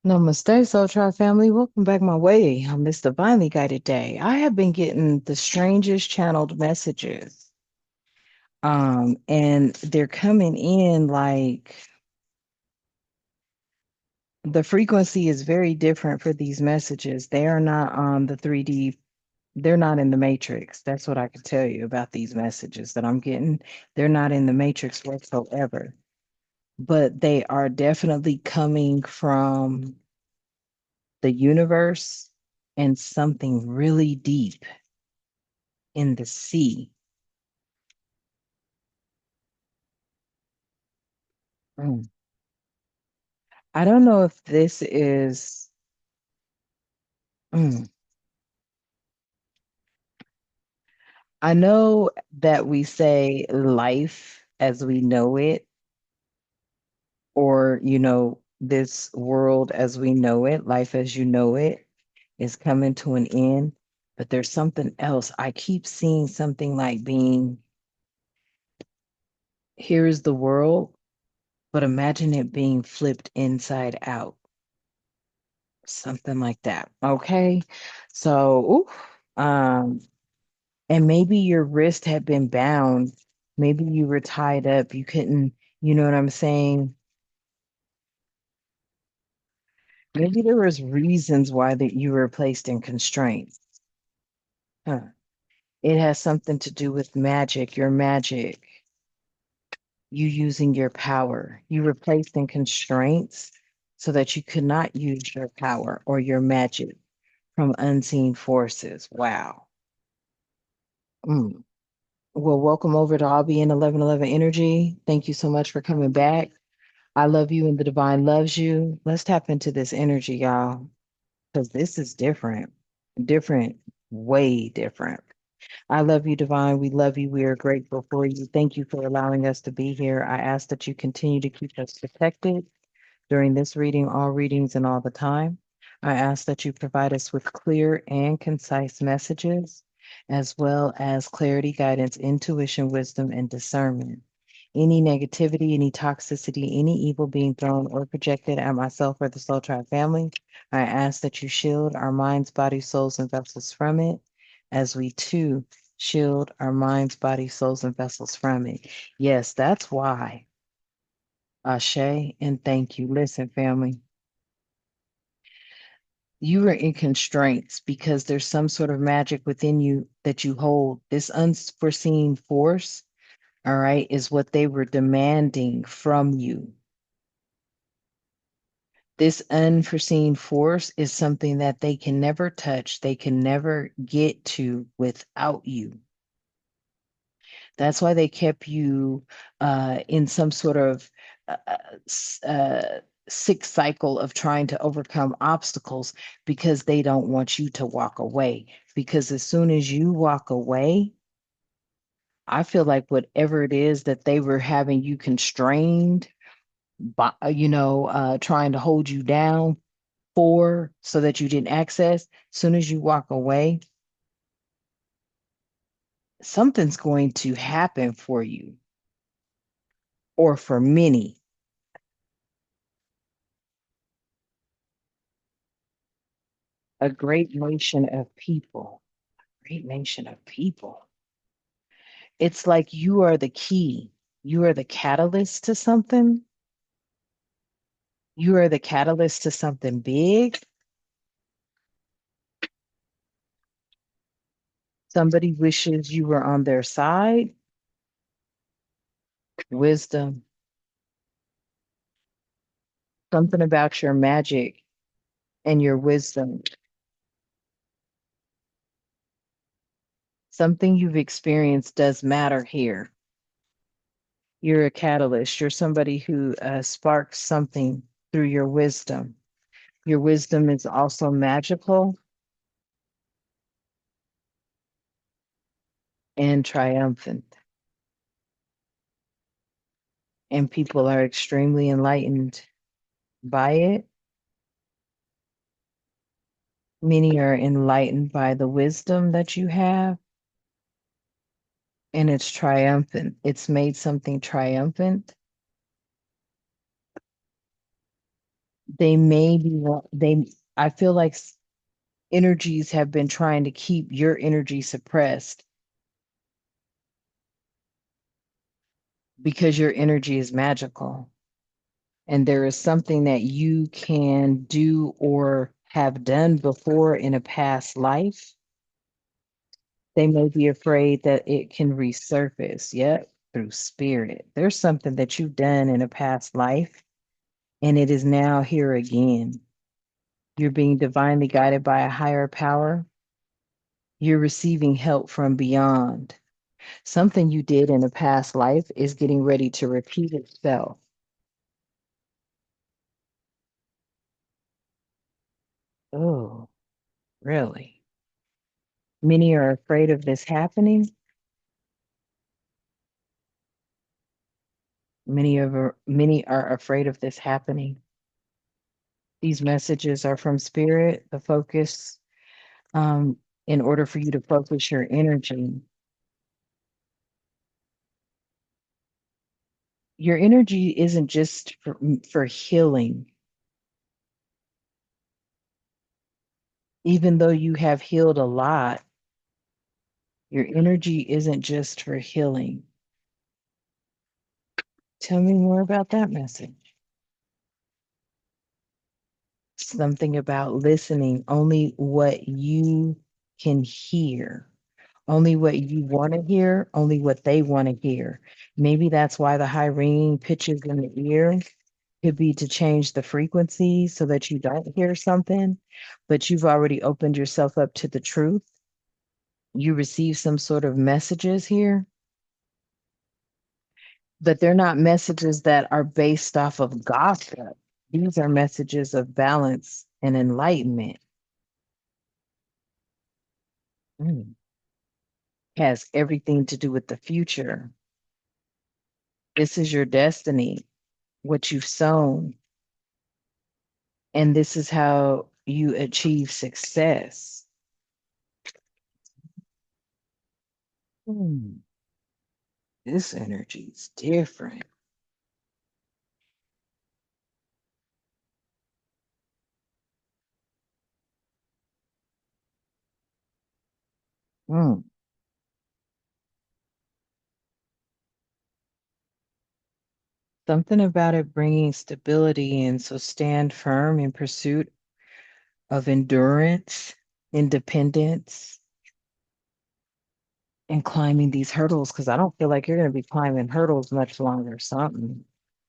Namaste, Soul Tribe family. Welcome back my way on this divinely guided day. I have been getting the strangest channeled messages. And they're coming in like the frequency is very different for these messages. They are not on the 3D, they're not in the matrix. That's what I can tell you about these messages that I'm getting. They're not in the matrix whatsoever. But they are definitely coming from the universe and something really deep in the sea. Mm. I don't know if this is, mm. I know that we say life as we know it, or, this world as we know it, life as you know it is coming to an end. But there's something else. I keep seeing something like being, here is the world, but imagine it being flipped inside out. Something like that. Okay. So, um, and maybe your wrist had been bound. Maybe you were tied up. You couldn't, you know what I'm saying? Maybe there was reasons why that you were placed in constraints. Huh. It has something to do with magic, your magic, you using your power. You were placed in constraints so that you could not use your power or your magic from unseen forces. Wow. Mm. Well, welcome over to I'll Be in 1111 Energy. Thank you so much for coming back. I love you and the divine loves you. Let's tap into this energy, y'all, because this is different, different, way different. I love you, divine. We love you. We are grateful for you. Thank you for allowing us to be here. I ask that you continue to keep us protected during this reading, all readings, and all the time. I ask that you provide us with clear and concise messages, as well as clarity, guidance, intuition, wisdom, and discernment. Any negativity, any toxicity, any evil being thrown or projected at myself or the Soul Tribe family, I ask that you shield our minds, bodies, souls, and vessels from it, as we too shield our minds, bodies, souls, and vessels from it. Yes, that's why. Ashe and thank you. Listen, family, you are in constraints because there's some sort of magic within you that you hold. This unforeseen force, all right, is what they were demanding from you. This unforeseen force is something that they can never touch, they can never get to without you. That's why they kept you in some sort of sick cycle of trying to overcome obstacles because they don't want you to walk away. Because as soon as you walk away, I feel like whatever it is that they were having you constrained by, trying to hold you down for so that you didn't access, as soon as you walk away, something's going to happen for you or for many. A great nation of people. Great nation of people. It's like you are the key. You are the catalyst to something. You are the catalyst to something big. Somebody wishes you were on their side. Wisdom. Something about your magic and your wisdom. Something you've experienced does matter here. You're a catalyst. You're somebody who sparks something through your wisdom. Your wisdom is also magical and triumphant. And people are extremely enlightened by it. Many are enlightened by the wisdom that you have, and it's triumphant. It's made something triumphant They may be, I feel like energies have been trying to keep your energy suppressed because your energy is magical. And there is something that you can do or have done before in a past life. They may be afraid that it can resurface, yet through spirit. There's something that you've done in a past life, and it is now here again. You're being divinely guided by a higher power. You're receiving help from beyond. Something you did in a past life is getting ready to repeat itself. Oh, really? Many are afraid of this happening. Many are afraid of this happening. These messages are from spirit, the focus, in order for you to focus your energy. Your energy isn't just for healing, even though you have healed a lot, your energy isn't just for healing. Tell me more about that message. Something about listening, only what you can hear, only what you want to hear, only what they want to hear. Maybe that's why the high ringing pitches in the ear could be to change the frequency so that you don't hear something, but you've already opened yourself up to the truth. You receive some sort of messages here, but they're not messages that are based off of gossip. These are messages of balance and enlightenment. Mm. Has everything to do with the future. This is your destiny, what you've sown, and this is how you achieve success. Hmm. This energy is different. Hmm. Something about it bringing stability in. So stand firm in pursuit of endurance, independence, and climbing these hurdles. Because I don't feel like you're going to be climbing hurdles much longer. Something.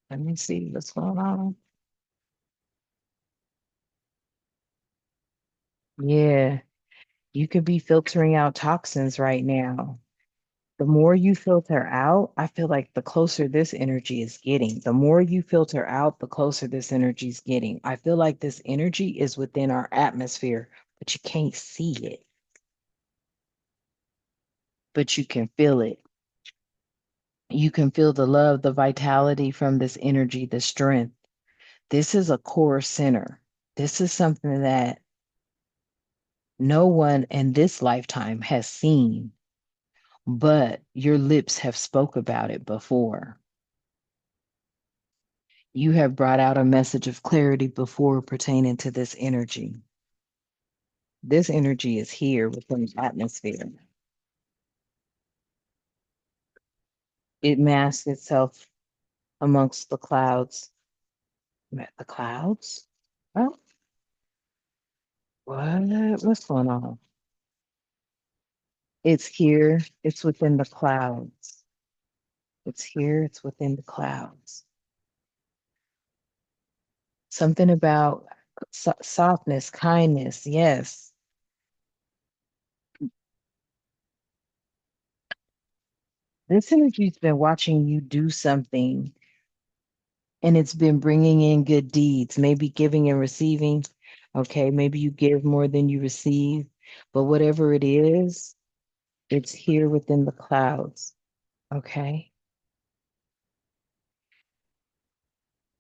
Let me see what's going on. Yeah, you could be filtering out toxins right now. The more you filter out, I feel like the closer this energy is getting. The more you filter out, the closer this energy is getting. I feel like this energy is within our atmosphere, but you can't see it, but you can feel it. You can feel the love, the vitality from this energy, the strength. This is a core center. This is something that no one in this lifetime has seen, but your lips have spoke about it before. You have brought out a message of clarity before pertaining to this energy. This energy is here within the atmosphere. It masks itself amongst the clouds. The clouds? Oh, what? What's going on? It's here. It's within the clouds. It's here. It's within the clouds. Something about softness, kindness. Yes. This energy's been watching you do something and it's been bringing in good deeds, maybe giving and receiving. Okay, maybe you give more than you receive, but whatever it is, it's here within the clouds. Okay.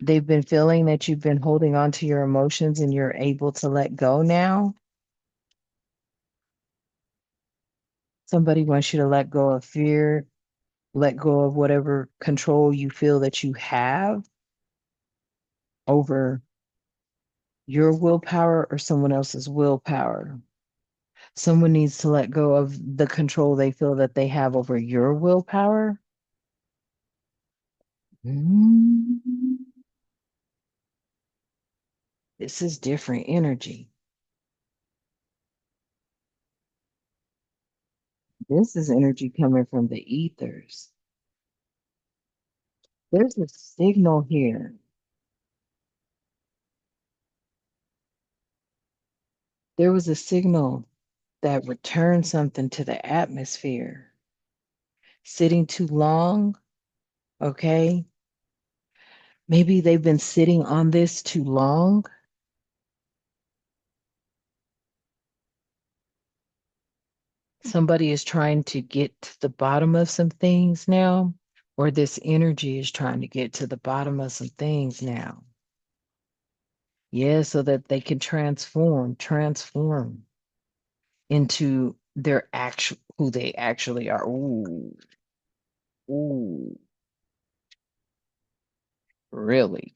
They've been feeling that you've been holding on to your emotions and you're able to let go now. Somebody wants you to let go of fear, let go of whatever control you feel that you have over Your willpower or someone else's willpower? Someone needs to let go of the control they feel that they have over your willpower. Mm, this is different energy. This is energy coming from the ethers. There's a signal here. There was a signal that returned something to the atmosphere. Sitting too long, okay? Maybe they've been sitting on this too long. Somebody is trying to get to the bottom of some things now, or this energy is trying to get to the bottom of some things now. Yeah, so that they can transform into their actual who they actually are. Ooh, ooh, really?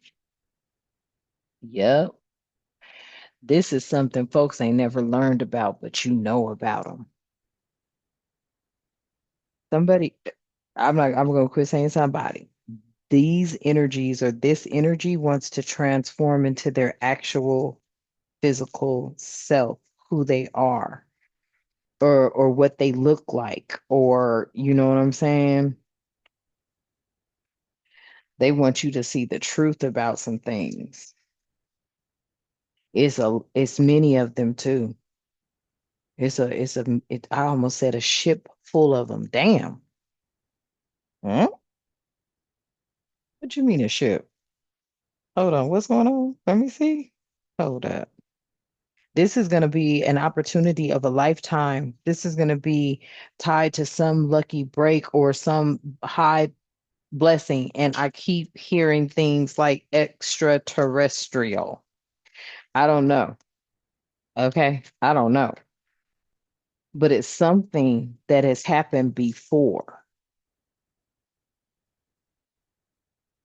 Yep. This is something folks ain't never learned about, but you know about them. Somebody, I'm gonna quit saying somebody. These energies or this energy wants to transform into their actual physical self, who they are, or what they look like, or you know what I'm saying? They want you to see the truth about some things. It's many of them too. I almost said a ship full of them. Damn. Huh? What you mean a ship? Hold on, what's going on? Let me see. Hold up. This is going to be an opportunity of a lifetime. This is going to be tied to some lucky break or some high blessing. And I keep hearing things like extraterrestrial. I don't know. Okay. I don't know. But it's something that has happened before.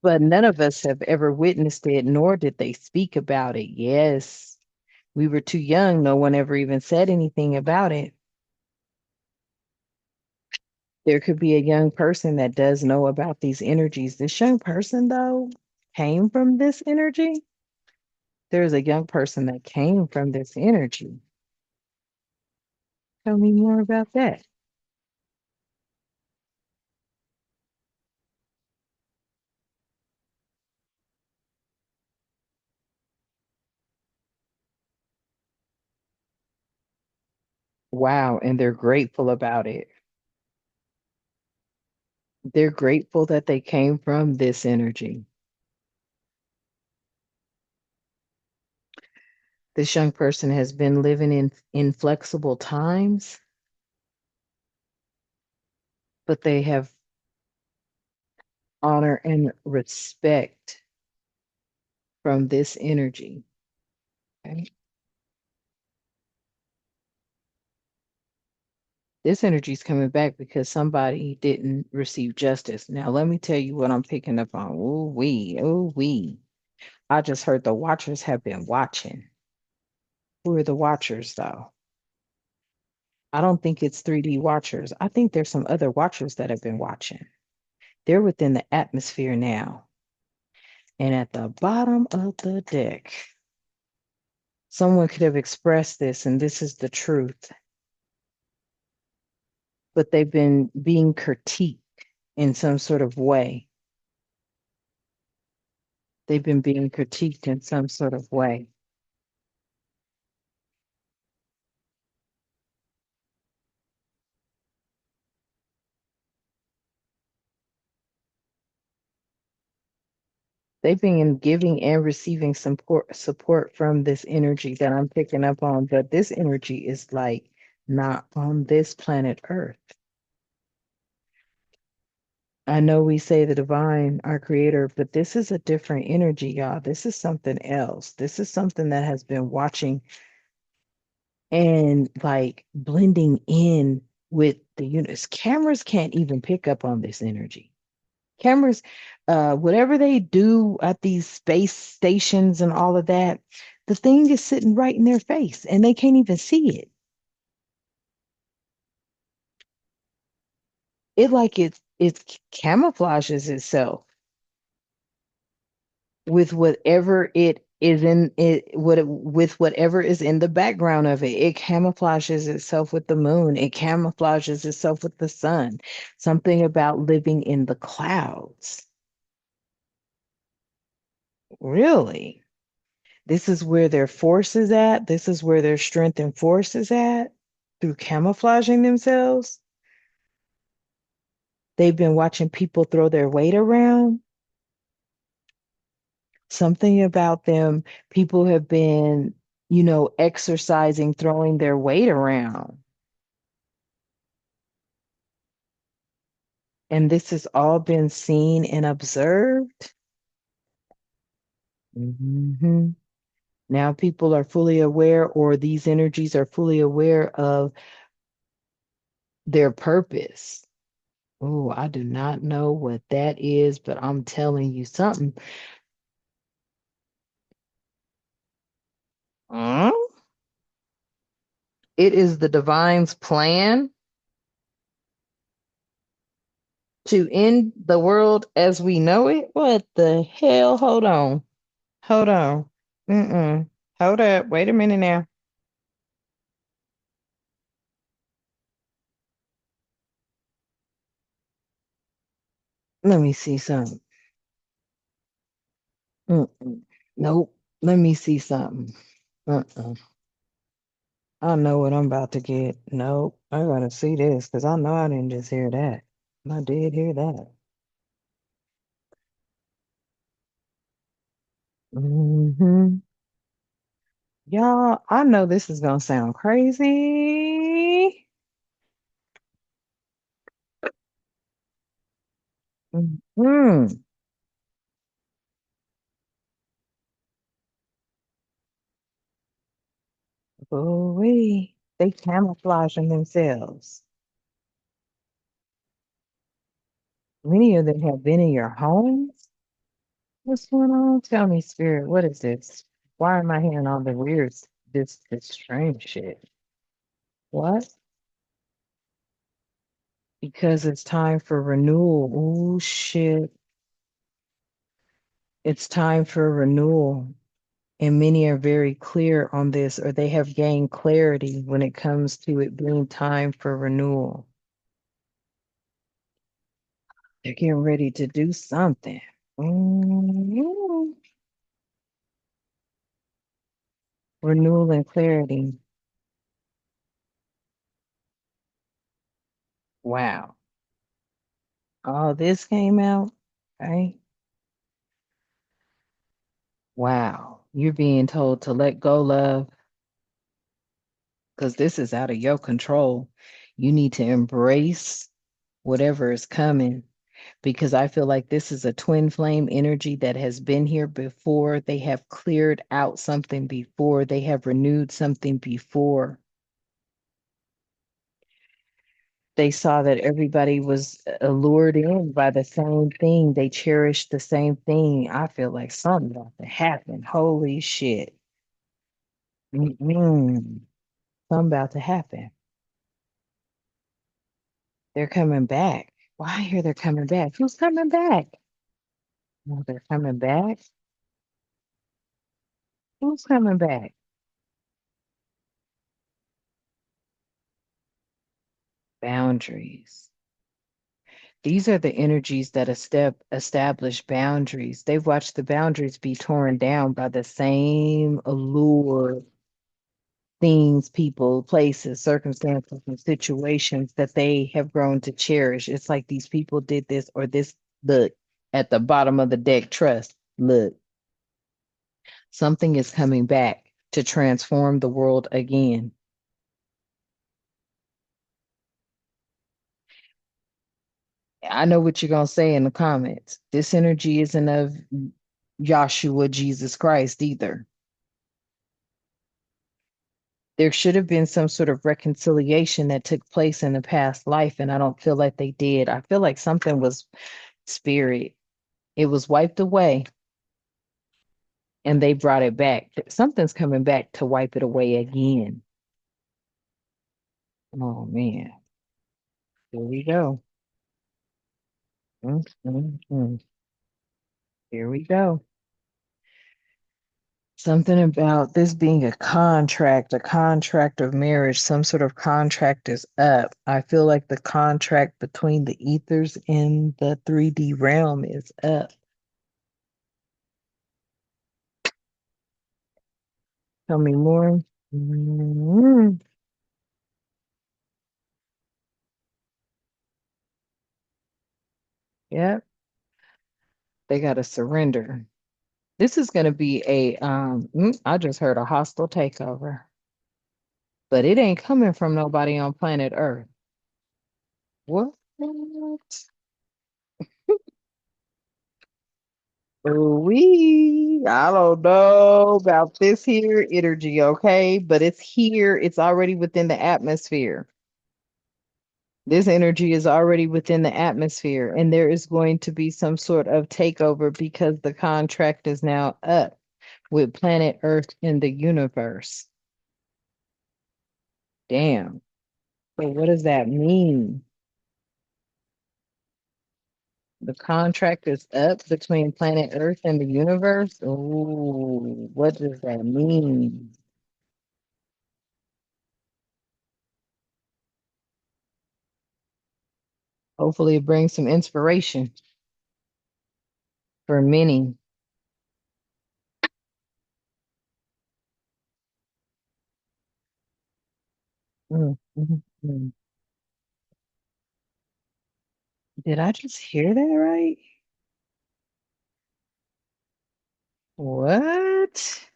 But none of us have ever witnessed it, nor did they speak about it. Yes. We were too young. No one ever even said anything about it. There could be a young person that does know about these energies. This young person, though, came from this energy. There's a young person that came from this energy. Tell me more about that. Wow. And they're grateful about it. They're grateful that they came from this energy. This young person has been living in inflexible times, but they have honor and respect from this energy. Okay? This energy is coming back because somebody didn't receive justice. Now, let me tell you what I'm picking up on. Ooh, wee, ooh, wee. I just heard the watchers have been watching. Who are the watchers, though? I don't think it's 3D watchers. I think there's some other watchers that have been watching. They're within the atmosphere now. And at the bottom of the deck, someone could have expressed this, and this is the truth, but they've been being critiqued in some sort of way. They've been being critiqued in some sort of way. They've been giving and receiving support from this energy that I'm picking up on, but this energy is like not on this planet Earth. I know we say the divine, our creator, but this is a different energy, y'all. This is something else. This is something that has been watching and like blending in with the universe. Cameras can't even pick up on this energy. Cameras, whatever they do at these space stations and all of that, The thing is sitting right in their face and they can't even see it. It camouflages itself with whatever it is in it with whatever is in the background of it. It camouflages itself with the moon. It camouflages itself with the sun. Something about living in the clouds. Really? This is where their force is at. This is where their strength and force is at through camouflaging themselves. They've been watching people throw their weight around. Something about them, people have been, exercising, throwing their weight around. And this has all been seen and observed. Mhm. Now people are fully aware, or these energies are fully aware of their purpose. Oh, I do not know what that is, but I'm telling you something. Huh? It is the divine's plan to end the world as we know it. What the hell? Hold on. Hold on. Mm-mm. Hold up. Wait a minute now. Let me see something. Mm-mm. Nope. Let me see something. Uh-uh. I know what I'm about to get. Nope. I gotta see this because I know I didn't just hear that. I did hear that. Hmm. Y'all, I know this is gonna sound crazy. Hmm. Oh, they camouflaging themselves. Many of them have been in your homes. What's going on? Tell me, Spirit, what is this? Why am I hearing all the weird, this strange shit? What? Because it's time for renewal. Oh, shit. It's time for renewal. And many are very clear on this, or they have gained clarity when it comes to it being time for renewal. They're getting ready to do something. Mhm. Renewal and clarity. Wow. All this came out, right? Wow. You're being told to let go, love, because this is out of your control. You need to embrace whatever is coming because I feel like this is a twin flame energy that has been here before. They have cleared out something before, they have renewed something before. They saw that everybody was allured in by the same thing. They cherished the same thing. I feel like something about to happen. Holy shit. Mm-mm. Something about to happen. They're coming back. Why I hear they're coming back? Who's coming back? Oh, they're coming back. Who's coming back? Boundaries. These are the energies that establish boundaries. They've watched the boundaries be torn down by the same allure, things, people, places, circumstances, and situations that they have grown to cherish. It's like these people did this or this. Look at the bottom of the deck, trust. Look, something is coming back to transform the world again. I know what you're going to say in the comments. This energy isn't of Joshua, Jesus Christ either. There should have been some sort of reconciliation that took place in the past life, and I don't feel like they did. I feel like something was spirit. It was wiped away, and they brought it back. Something's coming back to wipe it away again. Oh man, here we go. Mm, mm, mm. Here we go. Something about this being a contract of marriage, some sort of contract is up. I feel like the contract between the ethers in the 3D realm is up. Tell me more. Mm, yep, they got to surrender. This is going to be I just heard a hostile takeover, but it ain't coming from nobody on planet Earth. What? I don't know about this here energy, okay? But it's here, it's already within the atmosphere. This energy is already within the atmosphere, and there is going to be some sort of takeover because the contract is now up with planet Earth in the universe. Damn. So what does that mean? The contract is up between planet Earth and the universe? Ooh, what does that mean? Hopefully, it brings some inspiration for many. Mm, mm, mm. Did I just hear that right? What?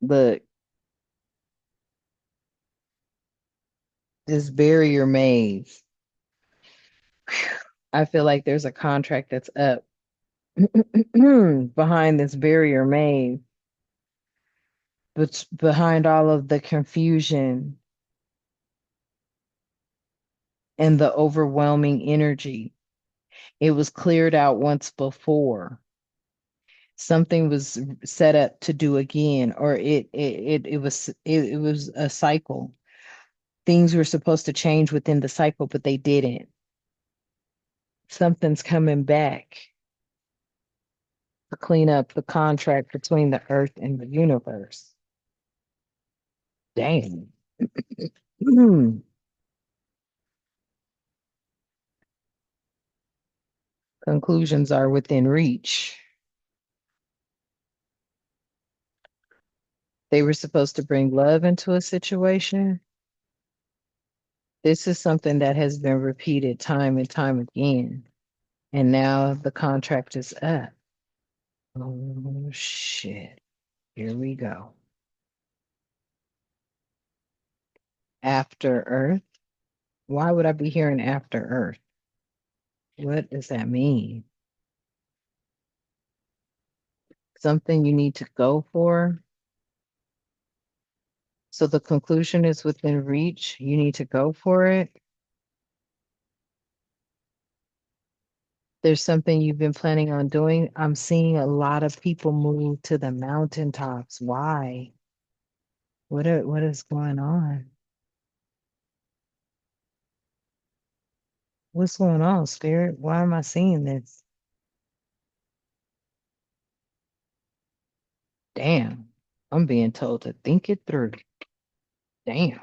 Look, this barrier maze. I feel like there's a contract that's up behind this barrier maze, but behind all of the confusion and the overwhelming energy. It was cleared out once before. Something was set up to do again, or it was a cycle. Things were supposed to change within the cycle, but they didn't. Something's coming back to clean up the contract between the earth and the universe. Damn. Conclusions are within reach. They were supposed to bring love into a situation. This is something that has been repeated time and time again. And now the contract is up. Oh, shit. Here we go. After Earth. Why would I be hearing After Earth? What does that mean? Something you need to go for? So the conclusion is within reach. You need to go for it. There's something you've been planning on doing. I'm seeing a lot of people move to the mountaintops. Why? What is going on? What's going on, Spirit? Why am I seeing this? Damn. I'm being told to think it through. Damn.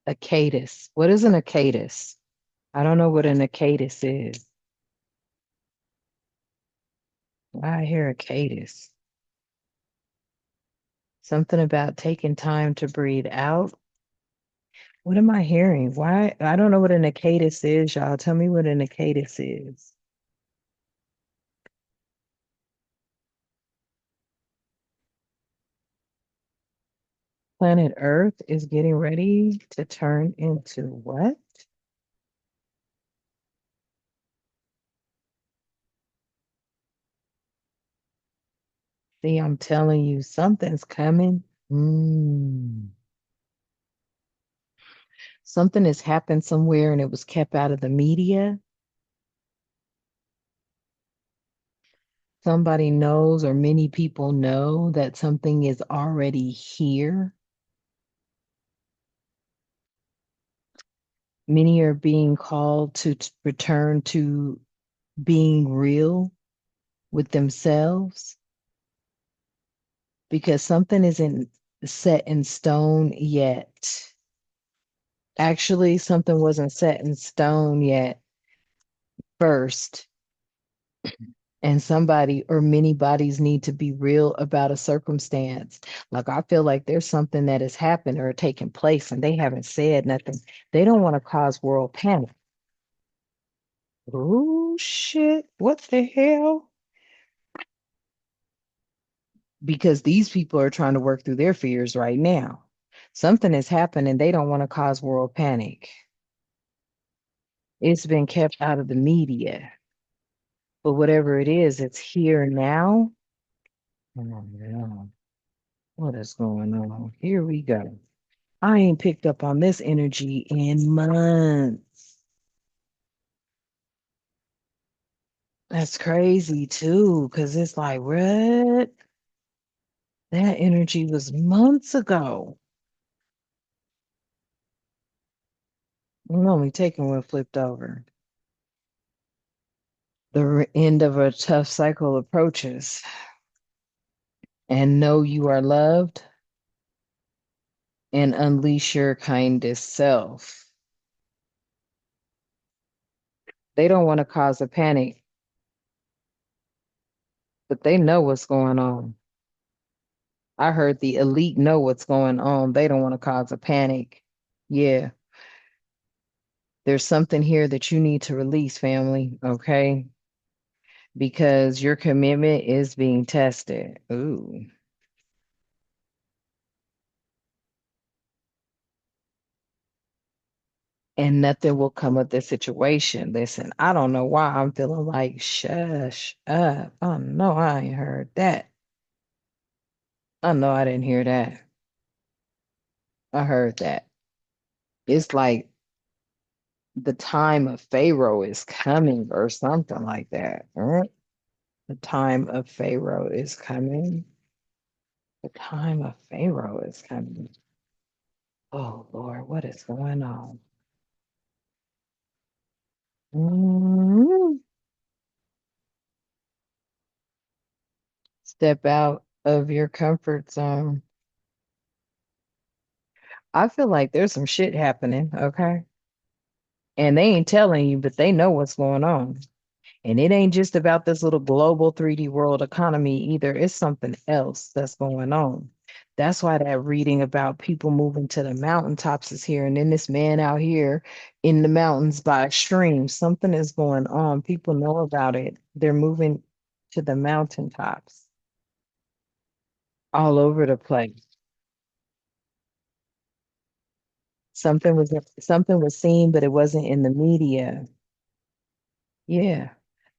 A cadus. What is an acadus? I don't know what an acadus is. Why I hear acadus? Something about taking time to breathe out. What am I hearing? Why? I don't know what an acadus is, y'all. Tell me what an acadus is. Planet Earth is getting ready to turn into what? See, I'm telling you, something's coming. Mm. Something has happened somewhere and it was kept out of the media. Somebody knows, or many people know, that something is already here. Many are being called to return to being real with themselves because something isn't set in stone yet. Actually, something wasn't set in stone yet first. And somebody or many bodies need to be real about a circumstance. Like I feel like there's something that has happened or taken place and they haven't said nothing. They don't want to cause world panic. Oh shit. What the hell? Because these people are trying to work through their fears right now. Something has happened and they don't want to cause world panic. It's been kept out of the media. But whatever it is, it's here now. Oh, no. What is going on? Here we go. I ain't picked up on this energy in months. That's crazy too, because it's like, what? That energy was months ago. I'm only taking one flipped over. The end of a tough cycle approaches, and know you are loved and unleash your kindest self. They don't want to cause a panic, but they know what's going on. I heard the elite know what's going on. They don't want to cause a panic. Yeah, there's something here that you need to release, family, okay? Because your commitment is being tested. Ooh. And nothing will come of this situation. Listen, I don't know why I'm feeling like shush up. Oh no, I ain't heard that. I know I didn't hear that. I heard that. It's like the time of Pharaoh is coming or something like that. Right? The time of Pharaoh is coming. The time of Pharaoh is coming. Oh Lord, what is going on? Mm. Step out of your comfort zone. I feel like there's some shit happening, okay? And they ain't telling you, but they know what's going on. And it ain't just about this little global 3D world economy either. It's something else that's going on. That's why that reading about people moving to the mountaintops is here. And then this man out here in the mountains by a stream, something is going on. People know about it. They're moving to the mountaintops all over the place. Something was seen, but it wasn't in the media. Yeah.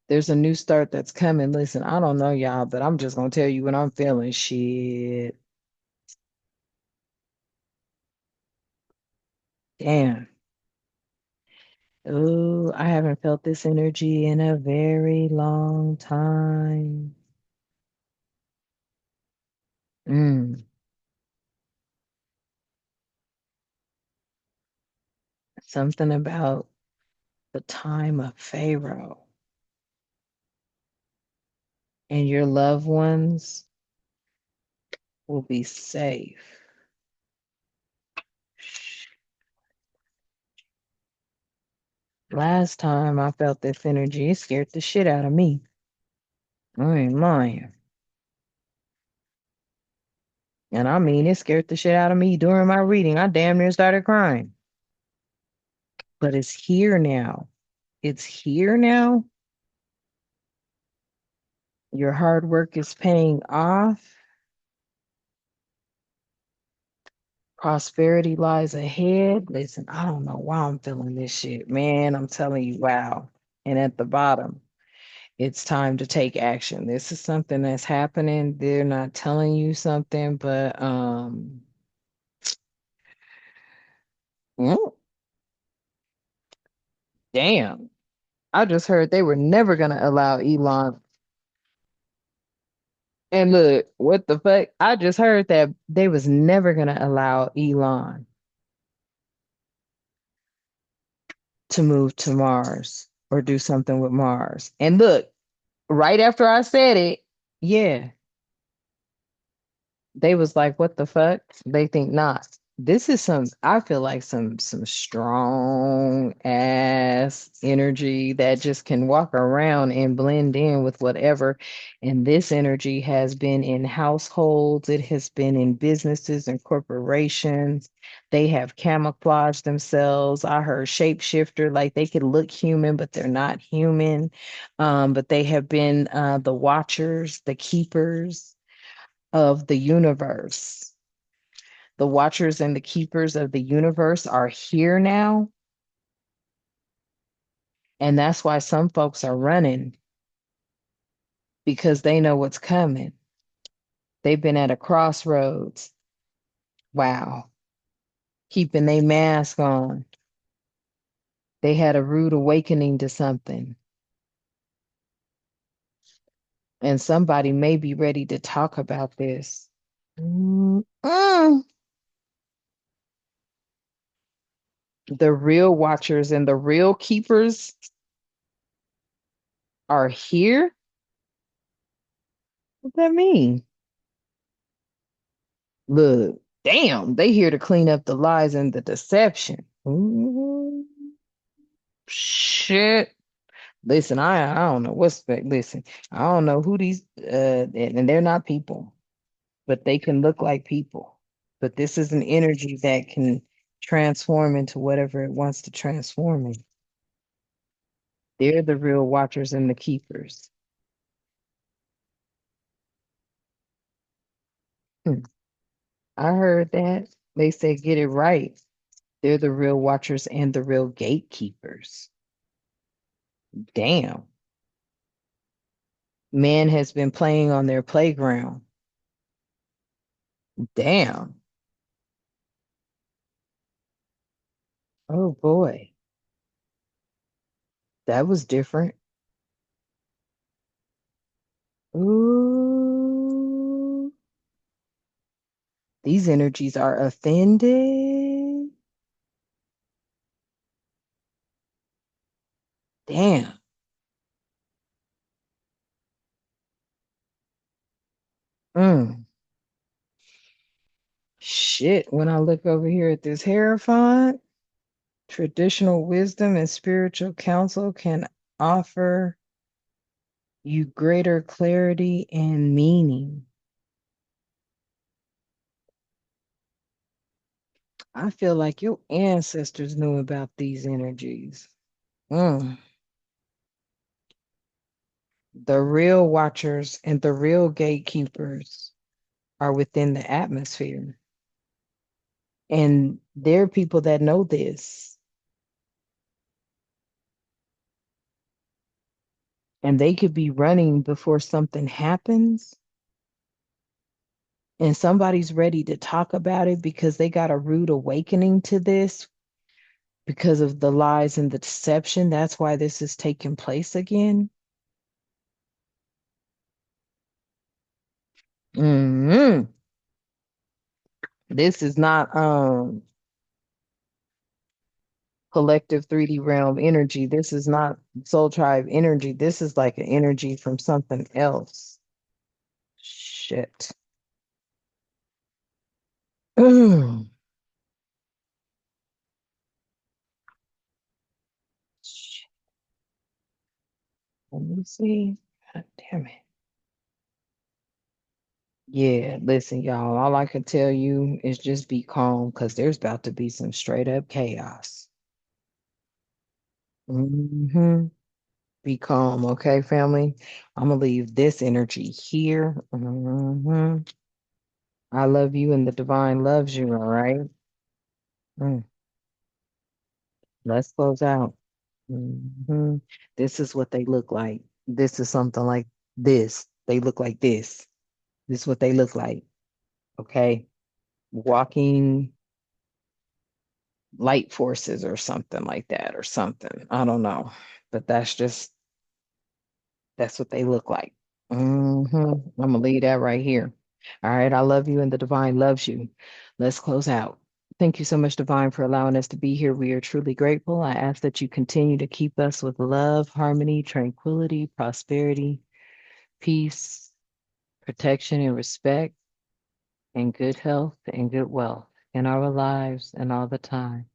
There's a new start that's coming. Listen, I don't know y'all, but I'm just gonna tell you what I'm feeling. Shit. Damn. Ooh, I haven't felt this energy in a very long time. Mm. Something about the time of Pharaoh and your loved ones will be safe. Last time I felt this energy, it scared the shit out of me. I ain't lying. And I mean, it scared the shit out of me during my reading. I damn near started crying. But it's here now. It's here now. Your hard work is paying off. Prosperity lies ahead. Listen, I don't know why I'm feeling this shit, man. I'm telling you, wow. And at the bottom, It's time to take action. This is something that's happening. They're not telling you something, but mm, damn. I just heard they were never gonna allow Elon. And look, what the fuck? I just heard that they was never gonna allow Elon to move to Mars or do something with Mars. And look, right after I said it, yeah, they was like, what the fuck? They think not. This is some, I feel like some strong ass energy that just can walk around and blend in with whatever. And this energy has been in households, it has been in businesses and corporations. They have camouflaged themselves. I heard shapeshifter, like they could look human, but they're not human. But they have been the watchers, the keepers of the universe. The watchers and the keepers of the universe are here now. And that's why some folks are running because they know what's coming. They've been at a crossroads. Wow. Keeping their mask on. They had a rude awakening to something. And somebody may be ready to talk about this. Mm-mm. The real watchers and the real keepers are here. What that mean? Look, damn, they here to clean up the lies and the deception. Ooh, shit. Listen, I don't know what's listen, I don't know who these and they're not people, but they can look like people. But this is an energy that can transform into whatever it wants to transform in. They're the real watchers and the keepers. Hmm. I heard that. They say get it right. They're the real watchers and the real gatekeepers. Damn. Man has been playing on their playground. Damn. Oh boy. That was different. Ooh. These energies are offended. Damn. Mm. Shit. When I look over here at this Hierophant, traditional wisdom and spiritual counsel can offer you greater clarity and meaning. I feel like your ancestors knew about these energies. Mm. The real watchers and the real gatekeepers are within the atmosphere. And there are people that know this, and they could be running before something happens, and somebody's ready to talk about it because they got a rude awakening to this because of the lies and the deception. That's why this is taking place again. Hmm. This is not collective 3D realm energy. This is not soul tribe energy. This is like an energy from something else. Shit. Let me see. God damn it. Yeah, listen, y'all. All I can tell you is just be calm because there's about to be some straight up chaos. Be calm, okay, family? I'm gonna leave this energy here. I love you and the divine loves you, all right? Mm. Let's close out. Mhm. This is what they look like. This is something like this. They look like this. This is what they look like. Okay. Walking light forces or something like that, or something. I don't know. But that's what they look like. I'm gonna leave that right here. All right. I love you and the divine loves you. Let's close out. Thank you so much, Divine, for allowing us to be here. We are truly grateful. I ask that you continue to keep us with love, harmony, tranquility, prosperity, peace, protection, and respect, and good health and good wealth in our lives and all the time.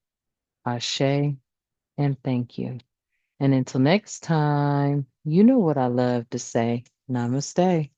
Ashe, and thank you. And until next time, you know what I love to say. Namaste.